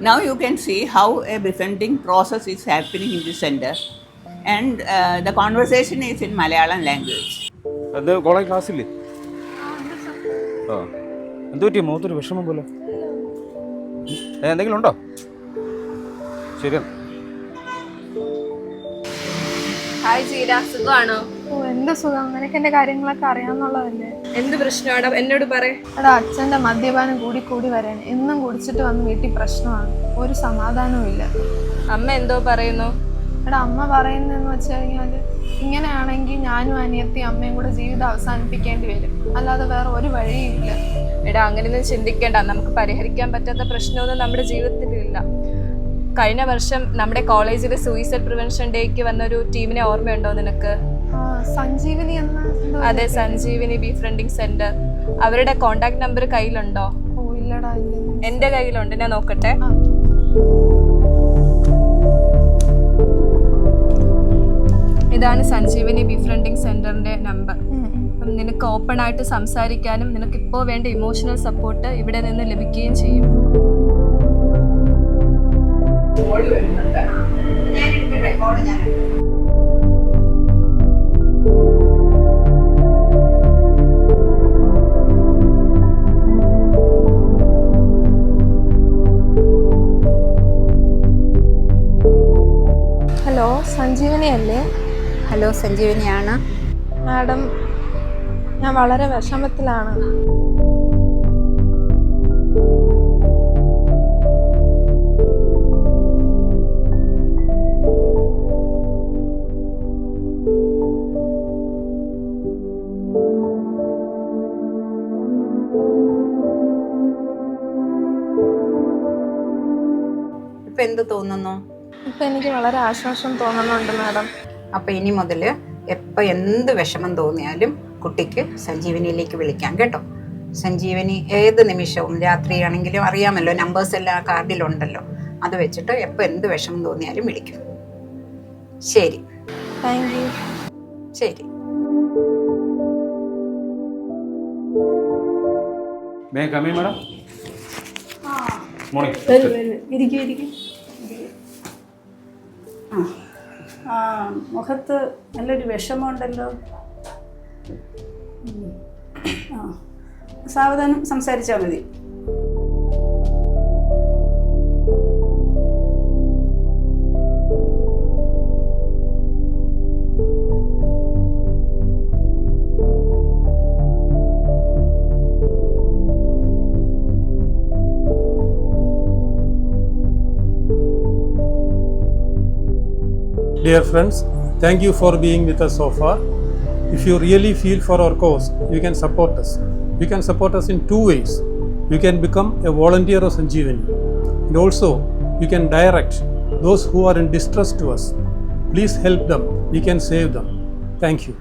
Now you can see how a befriending process is happening in the center, and the conversation is in Malayalam language. അത് college ക്ലാസ്സില്ലേ? ആ എന്ത് പറ്റി മുഖത്തൊരു വിഷമം പോലെ? എന്തെങ്കിലും ഉണ്ടോ? ശരിയാണ്. ഹായ് ജീര, സുഖമാണോ? ഓ എന്ത് സുഖം, നിനക്ക് എന്റെ കാര്യങ്ങളൊക്കെ അറിയാന്നുള്ളതല്ലേ. എന്ത് പ്രശ്നമാടാ, എന്നോട് പറ. എടാ അച്ഛന്റെ മദ്യപാനം കൂടി വരാൻ എന്നും കുടിച്ചിട്ട് വന്ന് വീട്ടിൽ പ്രശ്നമാണ്, ഒരു സമാധാനവും ഇല്ല. അമ്മ എന്തോ പറയുന്നു? എടാ അമ്മ പറയുന്നതെന്ന് വെച്ച് കഴിഞ്ഞാല് ഇങ്ങനെയാണെങ്കിൽ ഞാനും അനിയത്തി അമ്മയും കൂടെ ജീവിതം അവസാനിപ്പിക്കേണ്ടി വരും, അല്ലാതെ വേറെ ഒരു വഴിയും ഇല്ല. എടാ അങ്ങനെയൊന്നും ചിന്തിക്കേണ്ട, നമുക്ക് പരിഹരിക്കാൻ പറ്റാത്ത പ്രശ്നമൊന്നും നമ്മുടെ ജീവിതത്തിലില്ല. കഴിഞ്ഞ വർഷം നമ്മുടെ കോളേജിൽ സൂയിസൈഡ് പ്രിവെൻഷൻ ഡേക്ക് വന്നൊരു ടീമിനെ ഓർമ്മയുണ്ടോ നിനക്ക്? സഞ്ജീവനി എന്ന? അതെ, സഞ്ജീവനി ബീഫ്രണ്ടിങ് സെന്റർ. അവരുടെ കോണ്ടാക്ട് നമ്പർ കയ്യിലുണ്ടോ? ഓ ഇല്ലടാ, ഇല്ല. എന്റെ കയ്യിലുണ്ട്, ഞാൻ നോക്കട്ടെ. ഇതാണ് സഞ്ജീവനി ബീഫ്രണ്ടിങ് സെന്ററിന്റെ നമ്പർ. അപ്പം നിനക്ക് ഓപ്പൺ ആയിട്ട് സംസാരിക്കാനും നിനക്ക് ഇപ്പോൾ വേണ്ട ഇമോഷണൽ സപ്പോർട്ട് ഇവിടെ നിന്ന് ലഭിക്കുകയും ചെയ്യും. ഹലോ, സഞ്ജീവനി അല്ലേ? ഹലോ, സഞ്ജീവനിയാണ്. മാഡം, ഞാൻ വളരെ വിഷമത്തിലാണ്. ഇപ്പം എന്ത് തോന്നുന്നു? ഇപ്പം എനിക്ക് വളരെ ആശ്വാസം തോന്നുന്നുണ്ട് മാഡം. അപ്പം ഇനി മുതൽ എപ്പോൾ എന്ത് വിഷമം തോന്നിയാലും കുട്ടിക്ക് സഞ്ജീവനിയിലേക്ക് വിളിക്കാം കേട്ടോ. സഞ്ജീവനി ഏത് നിമിഷവും, രാത്രിയാണെങ്കിലും അറിയാമല്ലോ, നമ്പേഴ്സ് എല്ലാം ആ കാർഡിലുണ്ടല്ലോ, അത് വെച്ചിട്ട് എപ്പോൾ എന്ത് വിഷമം തോന്നിയാലും വിളിക്കും. ശരി, താങ്ക് യു. ശരി. മേ കമ്മി മാഡം? മോർണിംഗ്. മുഖത്ത് നല്ലൊരു വിഷമമുണ്ടല്ലോ. സാവധാനം സംസാരിച്ചാൽ മതി. Dear friends, thank you for being with us so far. If you really feel for our cause, you can support us. You can support us in two ways. You can become a volunteer of Sanjeevani, and also you can direct those who are in distress to us. Please help them. We can save them. Thank you.